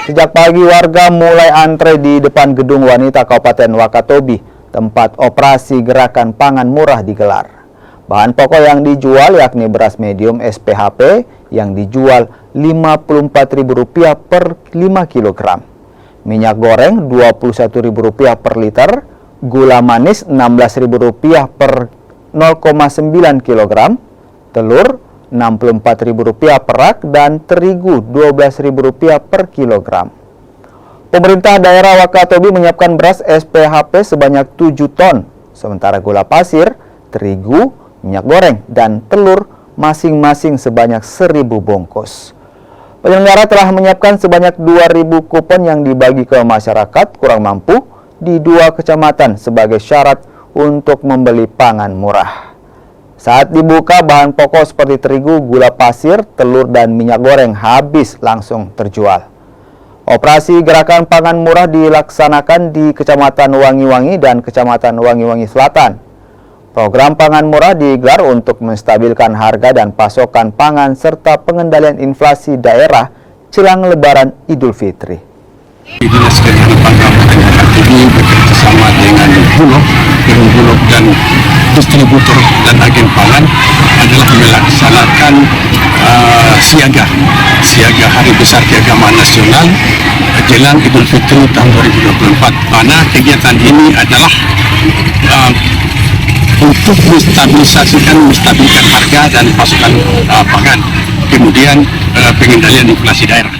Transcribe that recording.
Sejak pagi warga mulai antre di depan Gedung Wanita Kabupaten Wakatobi, tempat operasi gerakan pangan murah digelar. Bahan pokok yang dijual yakni beras medium SPHP yang dijual Rp54.000 per 5 kg. Minyak goreng Rp21.000 per liter, gula manis Rp16.000 per 0,9 kg, telur Rp64.000 per rak, dan terigu Rp12.000 per kilogram. Pemerintah daerah Wakatobi menyiapkan beras SPHP sebanyak 7 ton, sementara gula pasir, terigu, minyak goreng, dan telur masing-masing sebanyak 1.000 bungkus. Penyelenggara telah menyiapkan sebanyak 2.000 kupon yang dibagi ke masyarakat kurang mampu di 2 kecamatan sebagai syarat untuk membeli pangan murah. Saat dibuka, bahan pokok seperti terigu, gula pasir, telur, dan minyak goreng habis langsung terjual. Operasi gerakan pangan murah dilaksanakan di Kecamatan Wangi-Wangi dan Kecamatan Wangi-Wangi Selatan. Program pangan murah digelar untuk menstabilkan harga dan pasokan pangan serta pengendalian inflasi daerah jelang Lebaran Idul Fitri. Dinas Ketahanan Pangan ini bekerjasama dengan Bulog dan distributor dan agen pangan adalah melaksanakan siaga Hari Besar Keagamaan Nasional jelang Idul Fitri tahun 2024. Mana kegiatan ini adalah untuk menstabilkan harga dan pasokan pangan, kemudian pengendalian inflasi daerah.